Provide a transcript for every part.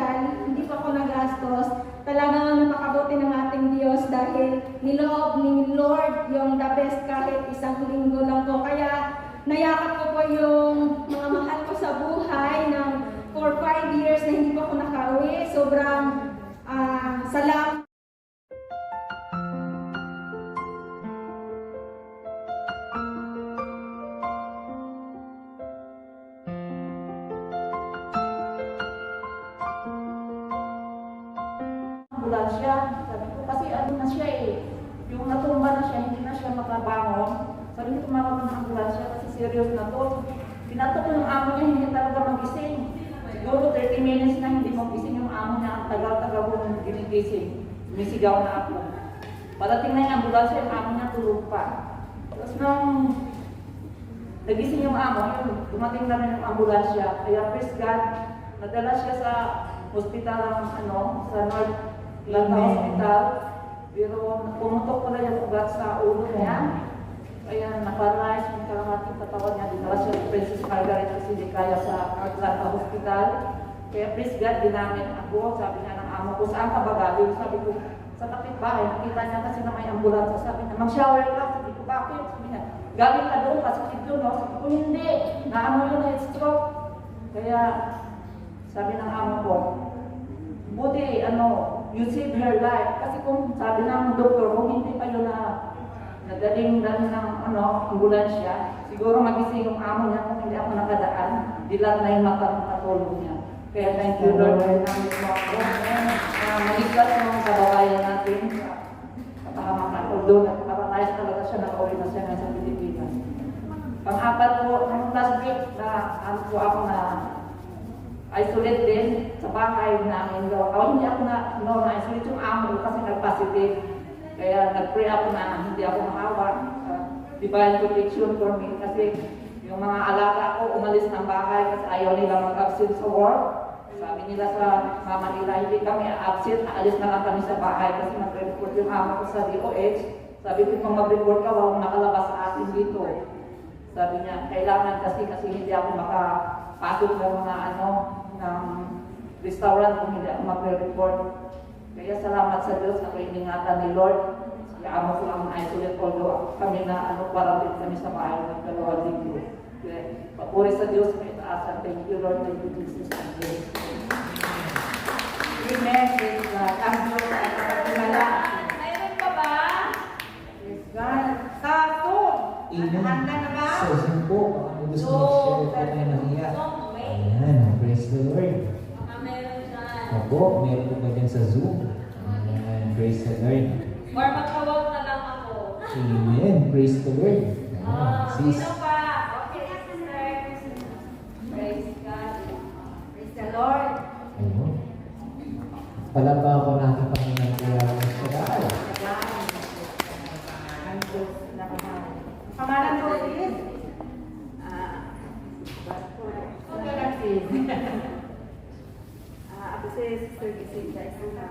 pinansyal, hindi pa ako nagastos. Talagang napakabuti ng ating Diyos dahil niloob ni Lord yung the best kahit isang linggo lang po. Kaya nayakap ko po yung mga mahal ko sa buhay ng for 5 years na hindi pa ako nakauwi. Sobrang salamat. Ambulansya. Sabi ko kasi ano na siya yung natumba na siya, hindi na siya makabangon. Sabi ko tumawag ng ambulansya kasi serious na to. Pinatok ko yung amo niya, hindi talaga magising. Siguro 30 minutes na hindi magising yung amo niya. Ang tagal-tagal ko ginigising. Sumisigaw na ako. Parating na yung ambulansya, yung amo niya tulog pa. Tapos nung nagising yung amo, yun, dumating na rin yung ambulansya. Kaya praise God, nadala siya sa hospital sa North Lanta Hospital. Pero pumutok pala yung ugat sa ulo niya. Kaya naparalyze yung kalahating katawan niya. Dinala siya sa Princess Margaret kasi hindi kaya sa Atlanta Hospital. Kaya please God, ginamit ako. Sabi niya ng amo ko, saan ka ba galing? Sabi ko, sa kapitbahay. Nakita niya kasi na may ambulansya. Sabi niya, mag-shower ka. Sabi ko, bakit? Sabi niya, galing ka doon kasi dito, no? Sabi ko, hindi. Naano yun, head stroke. Kaya sabi ng amo ko, buti, you saved her life. Kasi kung sabi ng doktor, kung hindi pa yun nagaling ng ambulansya, siguro magising yung amo niya kung hindi ako nakadaan, dilat na yung makatulog niya. Kaya thank you Lord, namin mo ako. Maligtas yung kababayan natin sa kapahamakan. Although nagpaparalyze talaga siya, nakauwi na siya sa Pilipinas. Pang-apat po, nung last week ako na isolate din sa bahay namin. Hindi ako na-isolate yung amo kasi nag-positive. Kaya nag-pray ako na hindi ako makawa. Divine protection for me kasi yung mga alaga ko umalis ng bahay kasi ayaw nila mag-absent sa work. Sabi nila sa mama nila, hindi kami absent, aalis na lang kami sa bahay kasi mag-report yung amo ko sa DOH. Sabi ko, kung mag-report ka, huwag nakalabas sa atin dito. Sabi niya, kailangan kasi hindi ako makapasok ng mga ng restaurant kung hindi ako mag-report. Kaya salamat sa Diyos na iningatan ni Lord. Kaya amo ko lang na-isolate although kami na quarantine kami sa bahay ng 2 linggo. Kaya papuri sa Diyos, may taasan. Thank you Lord, thank you Jesus. Amen. Praise God. Ang Diyos ay nakakilala. Mayroon pa ba? Praise God. Sato! Handa na ba? So, po, kung gusto mag-share po na nahiya. Ayan, praise the Lord. Baka mayroon dyan. Opo, meron po ba dyan sa Zoom? Ayan, praise the Lord. Or magtawag na lang ako. Amen, praise the Lord. Ayan, sis. Sino pa? Okay, sister. Praise God. Praise the Lord. Ayun. Palaba ako natin Panginoon kaya sa daan. Ang Diyos na kamahal. Pangalan ko is ako si Sister Gisinda Isuna.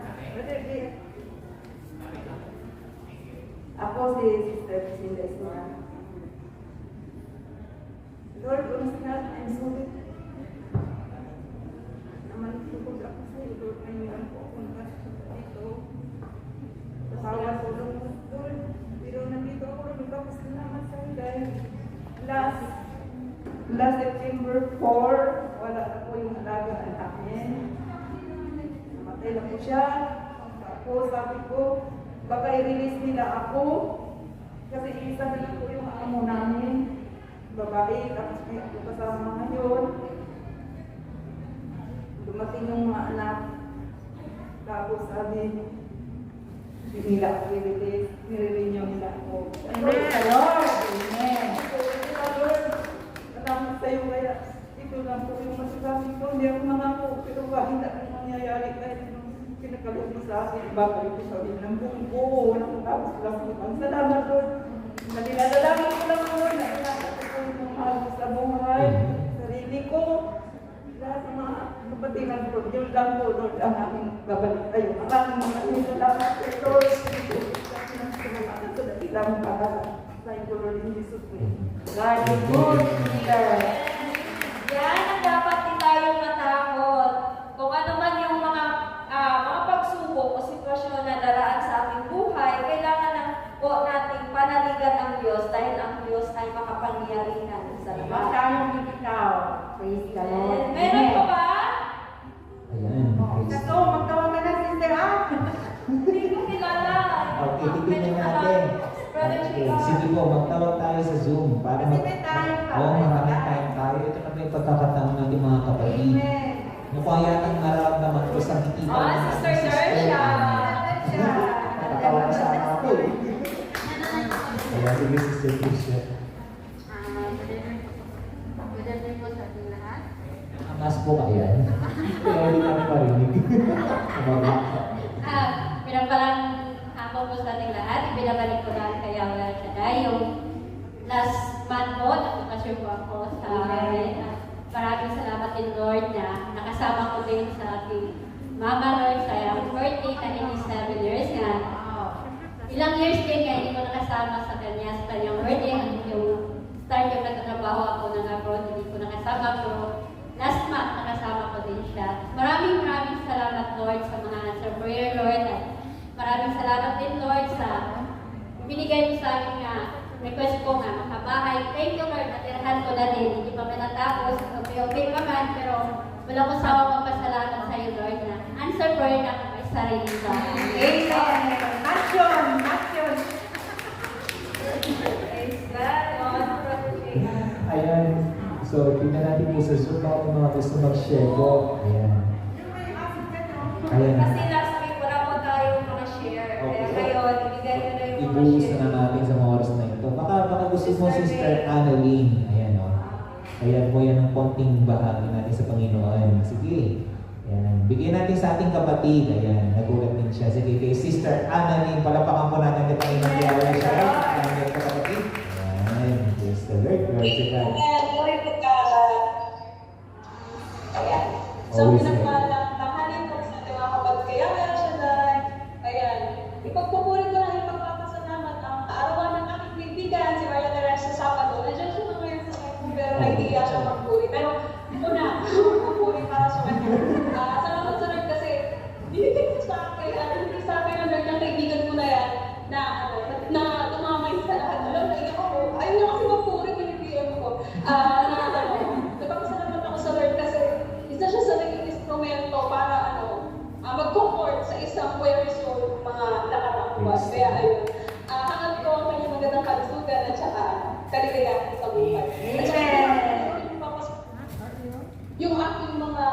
Ako si Sister Gisinda Isuna. Lord, unos na, I'm sorry. Naman tukod ako sa iyo, Lord, ngayon po akong dito. Kasawa ko, Lord. Pero nandito ako, nagpapasalamat sa iyo dahil last September 4, wala na po yung alaga ng akin. Namatay na po siya. Tapos sabi ko, baka i-release nila ako. Kasi isa na lang po yung amo namin. Babae, tapos may ako kasama ngayon. Dumating yung mga anak. Tapos sabi, hindi nila ako i-release. Nire-renew nila ako. Amen. Lord! Amen. Lord, salamat sa iyo kaya ito lang po yung masasabi ko. Hindi ako nangako, pero hindi ako mangyayari kahit nung pinakalog mo sa akin. Babalik ko sa akin ng buong buo, nakatapos lang po. Salamat Lord. Nagdadalangin ko lang Lord na inakot ko yung mahal ko sa buhay. Sarili ko. Lahat ng mga kapatigan ko, yun lang po Lord ang aking babalik tayo. Maraming salamat sa Lord. Salamat sa dakilang pangalan. Thank you Lord in Jesus' name. God is good. Yan ang dapat din tayong matakot. Kung ano man yung tayo sa Zoom para Kasi may time pa. Oo, maraming time tayo. Ito na may pagkakataon natin mga kapatid. Amen. Mukha yatang nararamdaman ko sa ngiti Oh, Sister Dersha. Nakatawa na sana ako eh. Kaya sige, Sister Dersha. Good evening po sa ating lahat. Amas po kaya. Kaya hindi namin marinig. Pinapalang hapon po sa ating lahat. Ibinabalik ko lang kay Yahweh Shaddai. Yung last month po, nakapasyon po ako sa maraming salamat din Lord na nakasama ko din sa ating Mama Lord sa birthday na 87 years nga. Ilang years din kaya hindi ko nakasama sa kanya sa kanyang birthday. Yung start yung nagtatrabaho ako ng abroad, hindi ko nakasama pero last month nakasama ko din siya. Maraming salamat Lord sa mga answer prayer Lord. At maraming salamat din Lord sa binigay mo sa amin nga request ko nga makabahay. Thank you Lord, natirahan ko na din. Hindi pa natapos, okay pa man, pero wala ko sawa magpasalamat sa iyo Lord na answer prayer na ako may sarili ko. Amen. Action! Action! Praise God. Ayan. So, tingnan natin po sa Zoom baka may mga gusto mag-share po. Ayan. Ayan. Kasi last week wala po tayong mga share. Kaya ngayon, ibigay nyo na yung mga Ibuhos share. na natin sa mga oras na ito. Baka gusto mo, Sister Annalyn. Ayan o. Ayan po yan ang konting bahagi natin sa Panginoon. Sige. Ayan. Bigyan natin sa ating kapatid. Ayan. Nagulat din siya. Sige, kay Sister Annalyn. Palapakan po natin ang Panginoon. Kaya siya. Ayan, kapatid. Ayan. Praise the Lord. Glory to God. Glory to God. Ayan. So, Always pinagmahalin ko sa ating mga kapatid. Kaya meron siya dahil, ayan, ipagpupuri ko lang ipagpapasalamat ang arawan ng aking kaibigan, si Maria Teresa Sabado. Nandiyan siya ngayon sa akin, pero nahihiya siya magpuri. Pero, ito na, magpupuri para sa kanya. Salamat sa Lord kasi, binigay ko sa akin, hindi sa akin ang Lord, ang kaibigan ko na yan, na tumamay sa lahat. Alam na, iyak ako. Ayaw na kasi magpuri, pinipiyan ko. Nagpapasalamat ako sa Lord kasi isa siya sa naging instrumento para mag-comfort sa isang weary soul mga nakarang buwan. Kaya ayun, hangad ko ang kanyang magandang kalusugan at saka kaligayahan sa buhay. At saka yung aking mga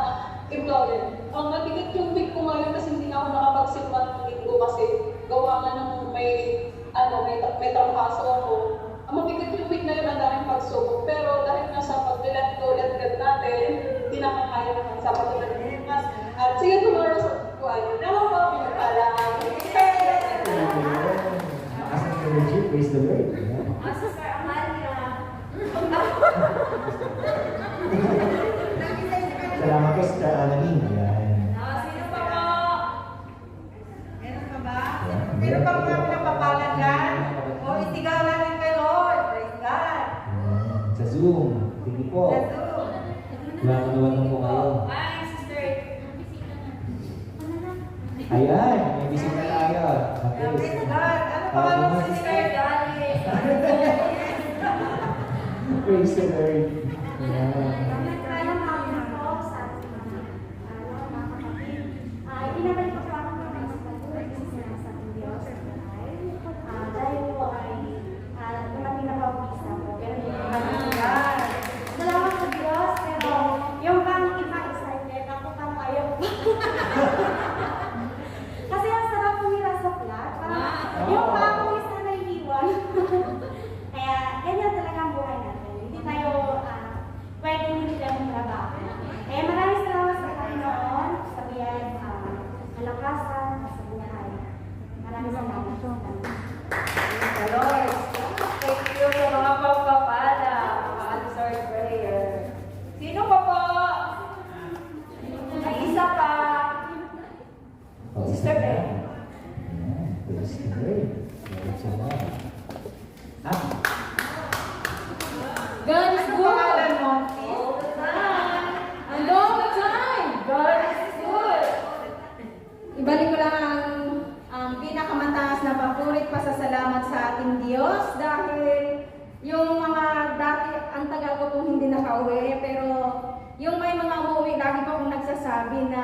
employer. Ang mabigat yung week ko ngayon kasi hindi na ako nakapagsimba ng linggo kasi gawa nga ng may trampaso ako. Ang mabigat yung week na yun, ang daming pagsubok. Pero dahil nasa pag-let go, let God natin, hindi naman kaya naman sa patuloy ng limas. At see you tomorrow sa buwan. Naman po, pinagpala. Lakas ng energy. Praise the Lord. Ayan. Sister Amalia. Salamat po, Sister Annalyn. Ayan. Sino pa po? Meron pa ba? Ayan. Meron pa mga pinapapala dyan? O isigaw natin kay Lord. Praise God. Ayan. Sa Zoom. Sige po. Let's go. Lumakan po kayo. Ay, Sister. Ayan. May bisita tayo. Praise God. Ano pa ba mo Sister Dolly. Praise the Lord. Ayan. Ibinabalik ko sa aking mga pagkakulit kasi sinasa ng Diyos dahil po ay dumating na po ang visa ko. Pero hindi ko salamat sa Diyos, pero yung pang iba excited, ako pang ayaw. Kasi ang sarap pumira sa flat. Yung pang isa na iiwan. Kaya ganyan talaga ang buhay natin. Hindi tayo pwedeng hindi tayo trabaho. Kaya maraming salamat sa Panginoon, sabihan, kalakasan sa buhay. Maraming salamat. the Lord. Thank you sa mga pagpapala, mga answered prayer. Sino pa po? May isa pa. Sister Ben. Ayan. Praise the Lord. Glory to God. God is good. Pangalan mo? All the time. And all the time. God is good. Ibalik ko lang ang pinakamataas na papurit pasasalamat sa ating Diyos dahil yung mga dati, ang tagal ko pong hindi nakauwi, pero yung may mga umuwi, lagi pa akong nagsasabi na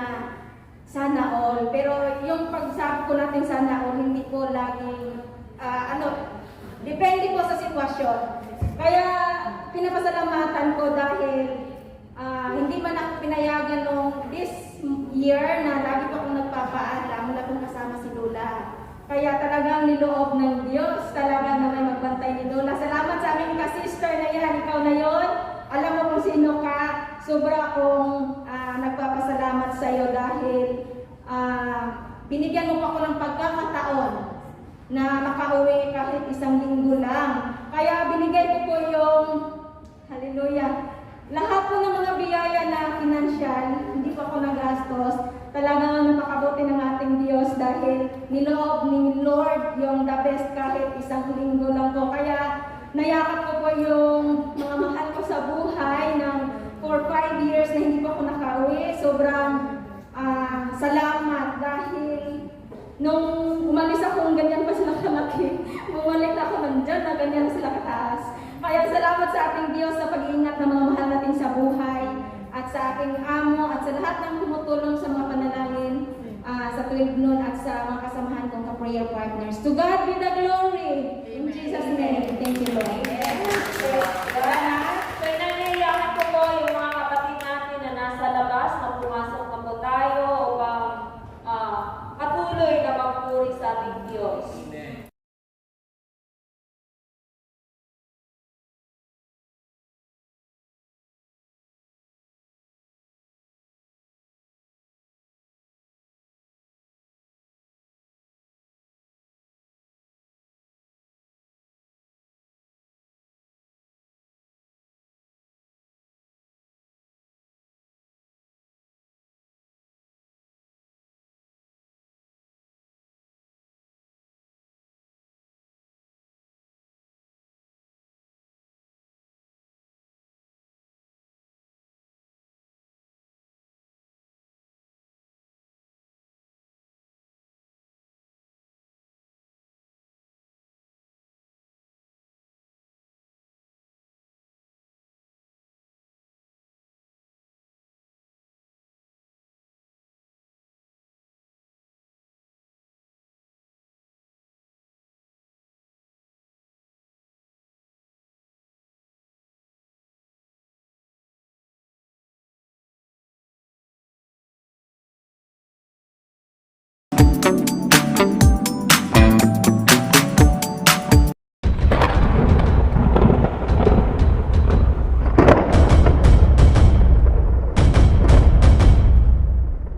sana all. Pero yung pagsabi ko natin sana all, hindi po laging, depende po sa sitwasyon. Kaya pinapasalamatan ko dahil hindi man ako pinayagan nung this year na lagi pa akong nagpapaalam, wala akong kasama si Lola. Kaya talagang niloob ng Diyos, talaga na may magbantay ni Lola. Salamat sa aming ka-sister na yan, ikaw na yon. Alam mo kung sino ka, sobra akong nagpapasalamat sa iyo dahil binigyan mo pa ako ng pagkakataon na makauwi kahit isang linggo lang. Kaya binigay ko po yung, hallelujah, lahat po ng mga biyaya na financial, hindi pa ako nagastos. Talagang napakabuti ng ating Diyos dahil niloob ni Lord yung the best kahit isang linggo lang po. Kaya nayakap ko po yung mga mahal ko sa buhay ng for 5 years na hindi pa ako nakauwi. Sobrang salamat dahil nung umalis ako, ganyan pa sila kalaki. Bumalik ako nandyan na ganyan sila kataas. Kaya salamat sa ating Diyos sa pag-iingat ng mga mahal natin sa buhay at sa aking amo at sa lahat ng tumutulong sa mga panalangin sa 12 noon at sa mga kasamahan kong ka-prayer partners. To God be the glory! In Jesus' name, thank you, Lord.